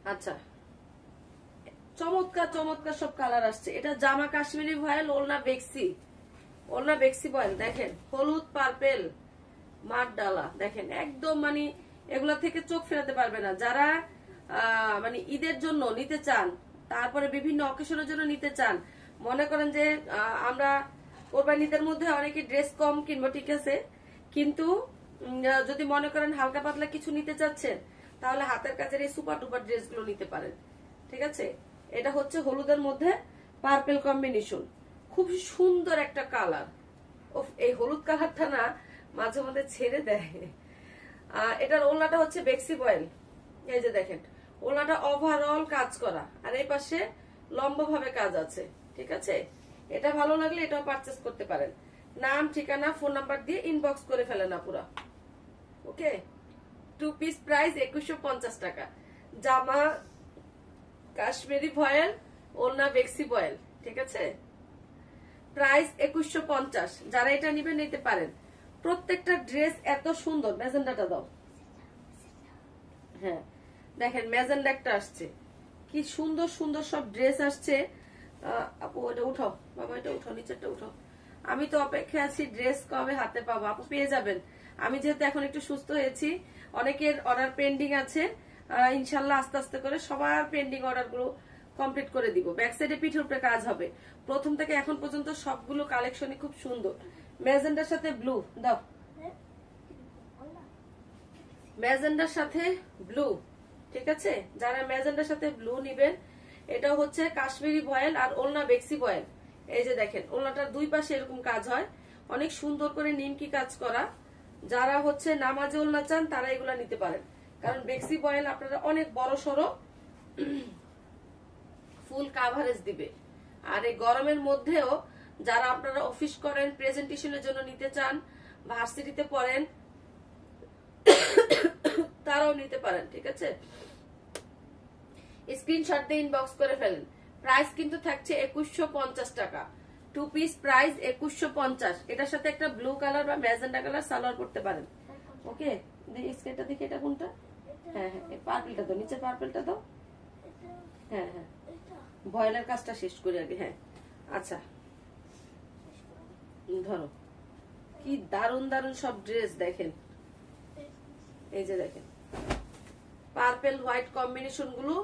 আচ্ছা, চমৎকার চমৎকার সব কালার আসছে। এটা জামা কাশ্মীরি ভয়েল, ওলনা বেক্সি, ওলনা বেক্সি ভয়েল। দেখেন হলুদ পার্পেল মাঠ ডালা, দেখেন একদম মানে এগুলা থেকে চোখ ফেরাতে পারবে না। যারা মানে ঈদের জন্য নিতে চান, তারপরে বিভিন্ন অকেশনের জন্য নিতে চান, মনে করেন যে আমরা কোরবানি ঈদের মধ্যে অনেকে ড্রেস কম কিনবো, ঠিক আছে, কিন্তু যদি মনে করেন হালকা পাতলা কিছু নিতে চাচ্ছেন, তাহলে হাতের কাজের এই সুপার ডুপার ড্রেস গুলো নিতে পারেন, ঠিক আছে। এটা হচ্ছে হলুদের মধ্যে পার্পেল কম্বিনেশন, খুব সুন্দর একটা কালার। এই হলুদ কালারটা না মাঝে মধ্যে ছেড়ে দেয়। এটার ওড়নাটা হচ্ছে বেক্সি বয়েল, এই যে দেখেন ওড়নাটা ওভারঅল কাজ করা, আর এই পাশে লম্বা ভাবে কাজ আছে, ঠিক আছে। এটা ভালো লাগলে এটাও পারচেস করতে পারেন। নাম ঠিকানা ফোন নাম্বার দিয়ে ইনবক্স করে ফেলেন আপুরা। ওকে, 2 পিস প্রাইস 2150 টাকা। জামা কাশ্মীরি ভয়েল, ওড়না বেক্সি বয়েল, ঠিক আছে, প্রাইস 2150। যারা এটা নিবেন নিতে পারেন। প্রত্যেকটা ড্রেস এত সুন্দর। ম্যাজেন্ডাটা দাও। হ্যাঁ দেখেন ম্যাজেন্ডা একটা আসছে, কি সুন্দর সুন্দর সব ড্রেস আসছে। আপু এটা উঠাও বাবা, এটা উঠাও, নিচেরটা উঠাও। আমি তো অপেক্ষায় আছি ড্রেস কবে হাতে পাবো। আপু পেয়ে যাবেন। আমি যেহেতু এখন একটু সুস্থ হয়েছি, অনেকের অর্ডার পেন্ডিং আছে, ইনশাল্লাহ আস্তে আস্তে করে সবার পেন্ডিং অর্ডার গুলো কমপ্লিট করে দিব। ব্যাক সাইডে পিঠের উপরে কাজ হবে। প্রথম থেকে এখন পর্যন্ত সবগুলো কালেকশনই খুব সুন্দর। ম্যাজেন্ডার সাথে ব্লু দাও, ম্যাজেন্ডার সাথে ব্লু, ঠিক আছে। যারা ম্যাজেন্ডার সাথে ব্লু নিবেন, এটা হচ্ছে কাশ্মীরি ভয়েল আর ওলনা বেক্সি ভয়েল। এই যে দেখেন ওলনাটার দুই পাশে এরকম কাজ হয়, অনেক সুন্দর করে নিমকি কাজ করা। যারা হচ্ছে নামাজে ওলনা চান তারা এগুলা নিতে পারেন, কারণ বেক্সি ভয়েল আপনারা অনেক বড় সড়ো ফুল কাভারেজ দিবে। আর এই গরমের মধ্যেও যারা আপনারা অফিস করেন, প্রেজেন্টেশনের জন্য নিতে চান, ভার্সিটিতে পড়েন, তারাও নিতে পারেন, ঠিক আছে। স্ক্রিনশট দিয়ে ইনবক্স করে ফেলেন। প্রাইস কিন্তু থাকছে 2150 টাকা। 2 পিস প্রাইস 2150। এটার সাথে একটা ব্লু কালার বা ম্যাজেন্ডা কালার সালোয়ার পড়তে পারেন। ওকে, স্কেটটা দেখি এটা কোনটা। হ্যাঁ হ্যাঁ, পার্পলটা দাও, নিচে পার্পলটা দাও। হ্যাঁ হ্যাঁ, ভয়েলের কাজটা শেষ করি আগে। হ্যাঁ আচ্ছা, ধরো কি দারুন দারুন সব ড্রেস দেখেন। এই যে দেখেন পার্পল হোয়াইট কম্বিনেশন গুলো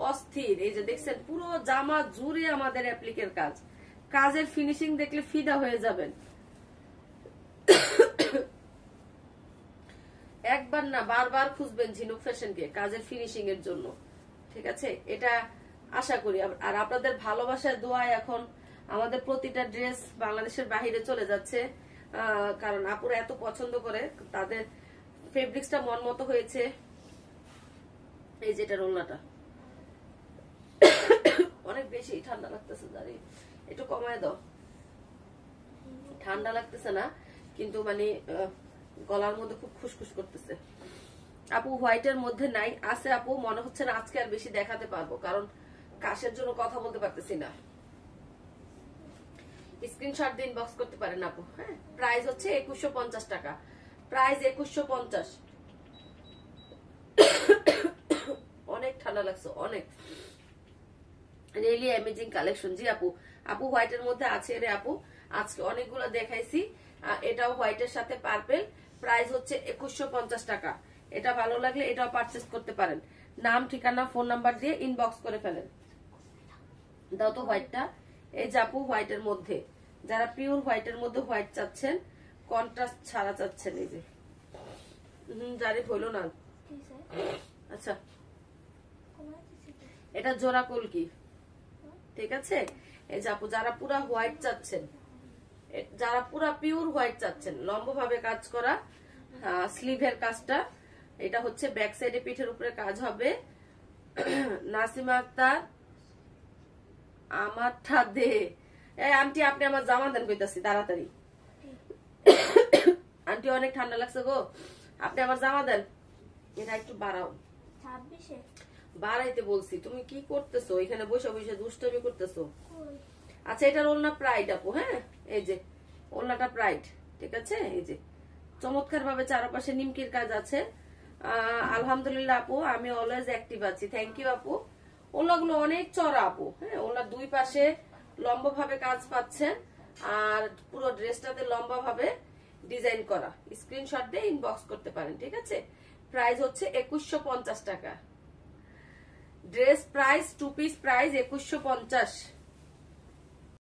অস্থির। এই যে দেখছেন পুরো জামা জুড়ে আমাদের অ্যাপ্লিকের কাজ। কাজের ফিনিশিং দেখলে ফিদা হয়ে যাবেন। একবার না বারবার খুঁজবেন ঝিনুক ফ্যাশনকে কাজের ফিনিশিং এর জন্য, ঠিক আছে। এটা আশা করি। আর আপনাদের ভালোবাসার দোয়ায় এখন আমাদের প্রতিটা ড্রেস বাংলাদেশের বাহিরে চলে যাচ্ছে, কারণ আপুরা এত পছন্দ করে, তাদের ফেব্রিক্সটা মন মতো হয়েছে। এই যেটা রোলনাটা অনেক বেশি ঠান্ডা লাগতেছে, দাঁড়িয়ে একটু কমায় দাও। ঠান্ডা লাগতেছে না, কিন্তু মানে গলার মধ্যে খুব খুশখুশ করতেছে। আপু হোয়াইটের মধ্যে নাই, আছে আপু, মনে হচ্ছে না আজকে আর বেশি দেখাতে পারবো, কারণ কাশের জন্য কথা বলতে পারতেছি না। স্ক্রিনশট দিয়ে ইনবক্স করতে পারেন আপু। হ্যাঁ, প্রাইস হচ্ছে 2150 টাকা। প্রাইস 2150। অনেক ঠান্ডা লাগছে, অনেক রিয়েলি অ্যামেজিং কালেকশন। জি আপু, আপু হোয়াইটের মধ্যে আছে রে আপু, আজকে অনেকগুলো দেখাইছি। এটাও হোয়াইটের সাথে পার্পেল, প্রাইস হচ্ছে 2150 টাকা। এটা ভালো লাগলে এটাও পারচেস করতে পারেন। নাম ঠিকানা ফোন নাম্বার দিয়ে ইনবক্স করে ফেলেন। দাও তো হোয়াইটটা। এই যে আপু হোয়াইটের মধ্যে, যারা পিওর হোয়াইটের মধ্যে হোয়াইট চাচ্ছেন, কন্ট্রাস্ট ছাড়া চাচ্ছেন, এই যে জারি হইলো না। আচ্ছা, এটা জোড়া কলকি, ঠিক আছে। এই যে আপু যারা পুরা হোয়াইট চাচ্ছেন, যারা পুরা পিওর হোয়াইট চাচ্ছেন, লম্বা ভাবে কাজ করা, স্লিভের কাজটা, এটা হচ্ছে ব্যাক সাইডে পিঠের উপরে কাজ হবে। নাসিমা আক্তার আমারটা দে। এই আন্টি আপনি আমার জামা দেন কইতাছি তাড়াতাড়ি। আন্টি অনেক ঠান্ডা লাগছে গো, আপনি আমার জামা দেন। এটা একটু বাড়াও। 26-এ বাড়াইতে বলছি, তুমি কি করতেছো এখানে বসে বসে দুষ্টামি করতেছো। আচ্ছা, এটার ওড়না প্রাইড আপু। হ্যাঁ, এই যে ওড়নাটা প্রাইড, ঠিক আছে। এই যে চমৎকার ভাবে চারপাশে নিমকির কাজ আছে, আলহামদুলিল্লাহ আপু, আমি অলওয়েজ অ্যাক্টিভ আছি। থ্যাংক ইউ আপু। ওনাগুলো অনেক চড়া আপু, হ্যাঁ, ওনার দুই পাশে লম্বা ভাবে কাজ পাচ্ছেন, আর পুরো ড্রেসটাতে লম্বা ভাবে ডিজাইন করা। স্ক্রিনশট দিয়ে ইনবক্স করতে পারেন, ঠিক আছে। প্রাইস হচ্ছে 2150 টাকা। Dress price, two piece price 2150।